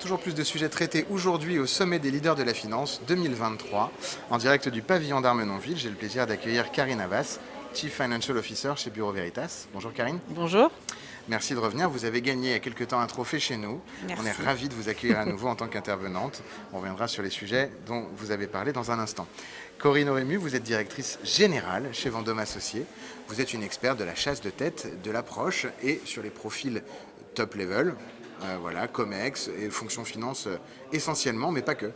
toujours plus de sujets traités aujourd'hui au sommet des leaders de la finance 2023. En direct du pavillon d'Armenonville, j'ai le plaisir d'accueillir Karine Havas, Chief Financial Officer chez Bureau Veritas. Bonjour Karine. Bonjour. Merci de revenir. Vous avez gagné il y a quelque temps un trophée chez nous. Merci. On est ravis de vous accueillir à nouveau en tant qu'intervenante. On reviendra sur les sujets dont vous avez parlé dans un instant. Corinne Aurému, vous êtes directrice générale chez Vendôme Associés. Vous êtes une experte de la chasse de tête, de l'approche et sur les profils top level. Comex et fonction finance essentiellement, mais pas que.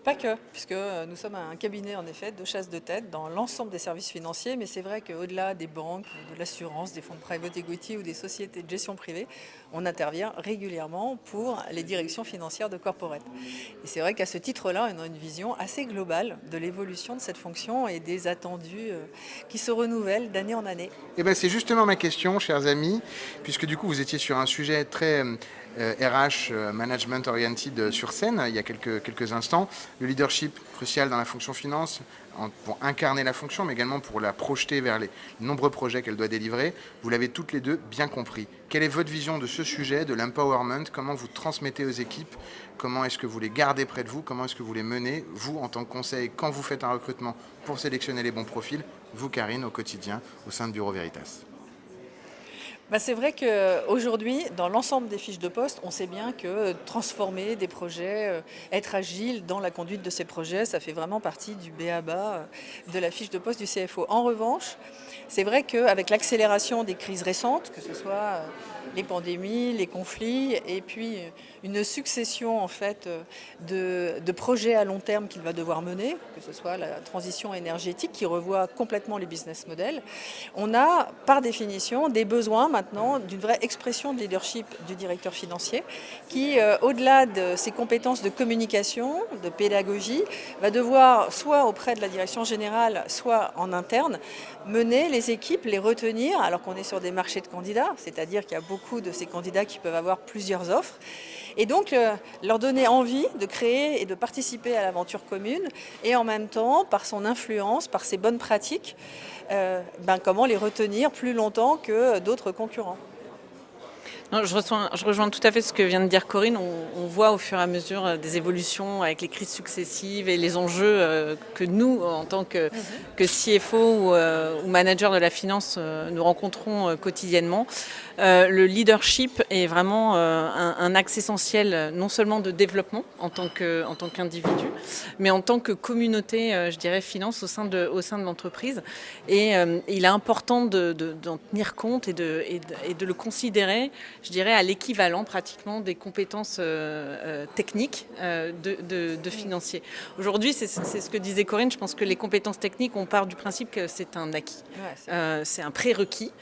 Pas que, puisque nous sommes un cabinet en effet de chasse de tête dans l'ensemble des services financiers, mais c'est vrai qu'au-delà des banques, de l'assurance, des fonds de private equity ou des sociétés de gestion privée, on intervient régulièrement pour les directions financières de corporate. Et c'est vrai qu'à ce titre-là, on a une vision assez globale de l'évolution de cette fonction et des attendus qui se renouvellent d'année en année. Et bien c'est justement ma question, chers amis, puisque du coup vous étiez sur un sujet très RH, management oriented sur scène il y a quelques instants. Le leadership crucial dans la fonction finance, pour incarner la fonction, mais également pour la projeter vers les nombreux projets qu'elle doit délivrer. Vous l'avez toutes les deux bien compris. Quelle est votre vision de ce sujet, de l'empowerment? Comment vous transmettez aux équipes? Comment est-ce que vous les gardez près de vous? Comment est-ce que vous les menez, vous, en tant que conseil, quand vous faites un recrutement pour sélectionner les bons profils? Vous, Karine, au quotidien, au sein de Bureau Veritas. C'est vrai qu'aujourd'hui, dans l'ensemble des fiches de poste, on sait bien que transformer des projets, être agile dans la conduite de ces projets, ça fait vraiment partie du b.a.-ba de la fiche de poste du CFO. En revanche, c'est vrai qu'avec l'accélération des crises récentes, que ce soit les pandémies, les conflits, et puis une succession en fait de projets à long terme qu'il va devoir mener, que ce soit la transition énergétique qui revoit complètement les business models, on a par définition des besoins maintenant d'une vraie expression de leadership du directeur financier qui, au-delà de ses compétences de communication, de pédagogie, va devoir, soit auprès de la direction générale, soit en interne, mener les équipes, les retenir, alors qu'on est sur des marchés de candidats, c'est-à-dire qu'il y a beaucoup de ces candidats qui peuvent avoir plusieurs offres, et donc leur donner envie de créer et de participer à l'aventure commune, et en même temps, par son influence, par ses bonnes pratiques, comment les retenir plus longtemps que d'autres concurrents. Non, je rejoins tout à fait ce que vient de dire Corinne. On voit au fur et à mesure des évolutions avec les crises successives et les enjeux que nous, en tant que CFO ou manager de la finance, nous rencontrons quotidiennement. Le leadership est vraiment un axe essentiel, non seulement de développement en tant qu'individu, mais en tant que communauté, je dirais, finance au sein de l'entreprise. Et il est important d'en tenir compte et de le considérer, je dirais, à l'équivalent pratiquement des compétences techniques de financiers. Aujourd'hui, c'est ce que disait Corinne, je pense que les compétences techniques, on part du principe que c'est un acquis, c'est un prérequis.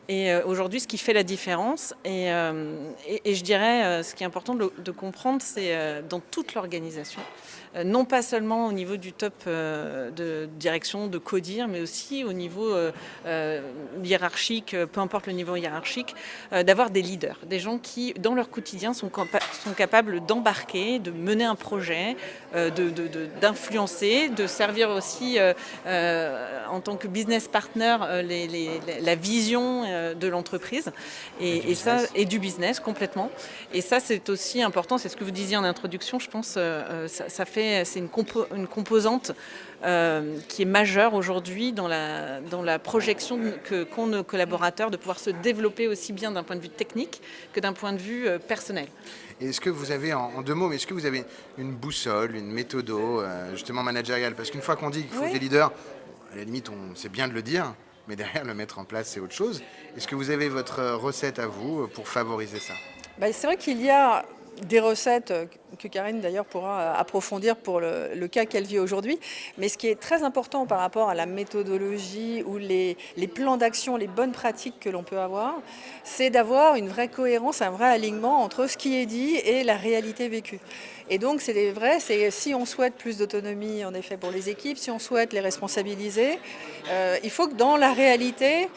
Et aujourd'hui, ce qui fait la différence, et je dirais, ce qui est important de comprendre, c'est dans toute l'organisation, non pas seulement au niveau du top de direction, de CODIR, mais aussi au niveau hiérarchique, peu importe le niveau hiérarchique, d'avoir des leaders, des gens qui, dans leur quotidien, sont capables d'embarquer, de mener un projet, d'influencer, de servir aussi en tant que business partner la vision de l'entreprise et du business complètement. Et ça, c'est aussi important, c'est ce que vous disiez en introduction, je pense, c'est une composante qui est majeure aujourd'hui dans la projection qu'ont nos collaborateurs de pouvoir se développer aussi bien d'un point de vue technique que d'un point de vue personnel. Et est-ce que vous avez, en 2 mots, mais est-ce que vous avez une boussole, une méthodo, justement managériale? Parce qu'une fois qu'on dit qu'il faut des leaders, à la limite, c'est bien de le dire, mais derrière, le mettre en place, c'est autre chose. Est-ce que vous avez votre recette à vous pour favoriser ça? C'est vrai qu'il y a des recettes que Karine d'ailleurs pourra approfondir pour le cas qu'elle vit aujourd'hui. Mais ce qui est très important par rapport à la méthodologie ou les plans d'action, les bonnes pratiques que l'on peut avoir, c'est d'avoir une vraie cohérence, un vrai alignement entre ce qui est dit et la réalité vécue. Et donc c'est vrai, si on souhaite plus d'autonomie en effet pour les équipes, si on souhaite les responsabiliser, il faut que dans la réalité,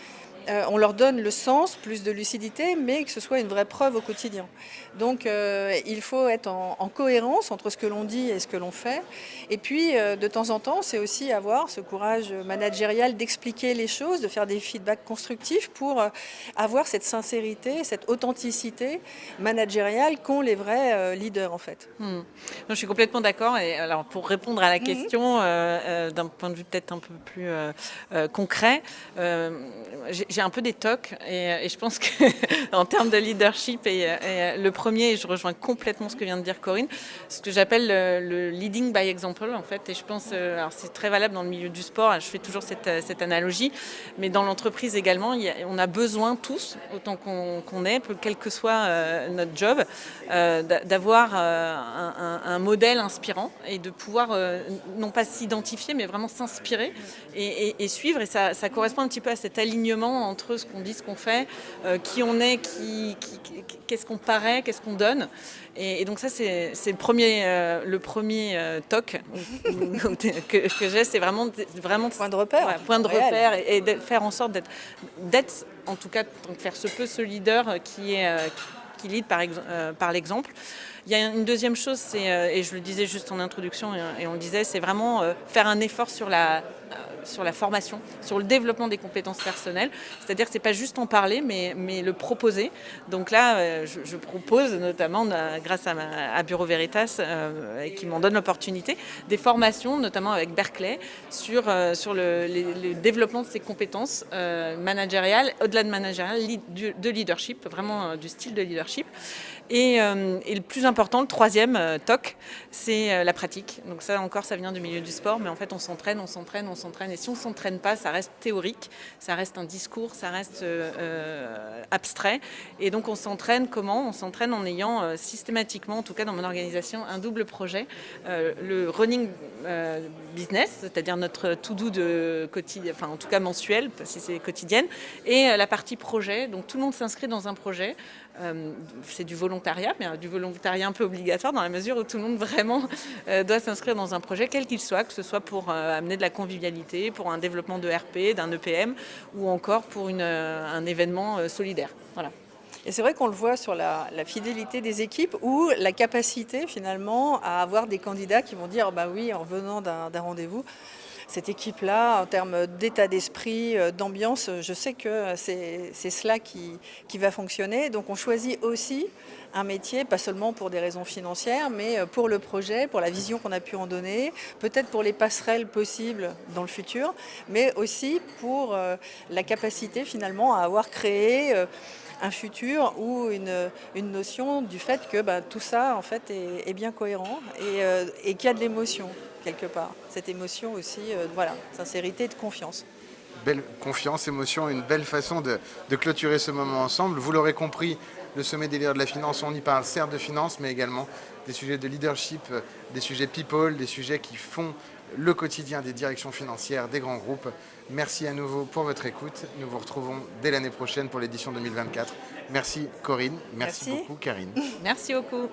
on leur donne le sens, plus de lucidité, mais que ce soit une vraie preuve au quotidien. Donc il faut être en cohérence entre ce que l'on dit et ce que l'on fait. Et puis de temps en temps, c'est aussi avoir ce courage managérial d'expliquer les choses, de faire des feedbacks constructifs pour avoir cette sincérité, cette authenticité managériale qu'ont les vrais leaders en fait. Non, je suis complètement d'accord. Et alors, pour répondre à la question, d'un point de vue peut-être un peu plus concret, j'ai un peu des tocs et je pense qu'en termes de leadership, et le premier, et je rejoins complètement ce que vient de dire Corinne, ce que j'appelle le leading by example en fait. Et je pense, alors c'est très valable dans le milieu du sport, je fais toujours cette analogie, mais dans l'entreprise également, on a besoin tous, autant qu'on est, quel que soit notre job, d'avoir un modèle inspirant et de pouvoir non pas s'identifier mais vraiment s'inspirer et suivre. Et ça correspond un petit peu à cet alignement entre ce qu'on dit, ce qu'on fait, qui on est, qu'est-ce qu'on paraît, qu'est-ce qu'on donne. Et donc ça c'est le premier toc que j'ai, c'est vraiment Point de repère. Ouais, point de repère et de faire en sorte d'être en tout cas, donc faire ce leader qui lead par l'exemple. Il y a une deuxième chose, et je le disais juste en introduction, et on le disait, c'est vraiment faire un effort sur la formation, sur le développement des compétences personnelles. C'est-à-dire que ce n'est pas juste en parler, mais le proposer. Donc là, je propose notamment, grâce à Bureau Veritas, qui m'en donne l'opportunité, des formations, notamment avec Berkeley, sur le développement de ces compétences managériales, au-delà de managériales, de leadership, vraiment du style de leadership. Et le plus important, le troisième TOC, c'est la pratique. Donc ça encore, ça vient du milieu du sport, mais en fait on s'entraîne. Et si on ne s'entraîne pas, ça reste théorique, ça reste un discours, ça reste abstrait. Et donc on s'entraîne comment ? On s'entraîne en ayant systématiquement, en tout cas dans mon organisation, un double projet. Le running business, c'est-à-dire notre to-do de quotidien, enfin en tout cas mensuel, si c'est quotidienne, et la partie projet. Donc tout le monde s'inscrit dans un projet. C'est du volontariat, mais du volontariat un peu obligatoire dans la mesure où tout le monde vraiment doit s'inscrire dans un projet, quel qu'il soit, que ce soit pour amener de la convivialité, pour un développement de RP, d'un EPM, ou encore pour un événement solidaire. Voilà. Et c'est vrai qu'on le voit sur la fidélité des équipes ou la capacité finalement à avoir des candidats qui vont dire bah oui, en revenant d'un rendez-vous, cette équipe-là, en termes d'état d'esprit, d'ambiance, je sais que c'est cela qui va fonctionner. Donc on choisit aussi un métier, pas seulement pour des raisons financières, mais pour le projet, pour la vision qu'on a pu en donner, peut-être pour les passerelles possibles dans le futur, mais aussi pour la capacité finalement à avoir créé un futur ou une notion du fait que tout ça en fait est bien cohérent et qu'il y a de l'émotion quelque part. Cette émotion aussi, sincérité et de confiance. Belle confiance, émotion, une belle façon de clôturer ce moment ensemble. Vous l'aurez compris, le sommet des leaders de la finance, on y parle certes de finance, mais également des sujets de leadership, des sujets people, des sujets qui font le quotidien des directions financières des grands groupes. Merci à nouveau pour votre écoute. Nous vous retrouvons dès l'année prochaine pour l'édition 2024. Merci Corinne, merci beaucoup Karine. Merci beaucoup.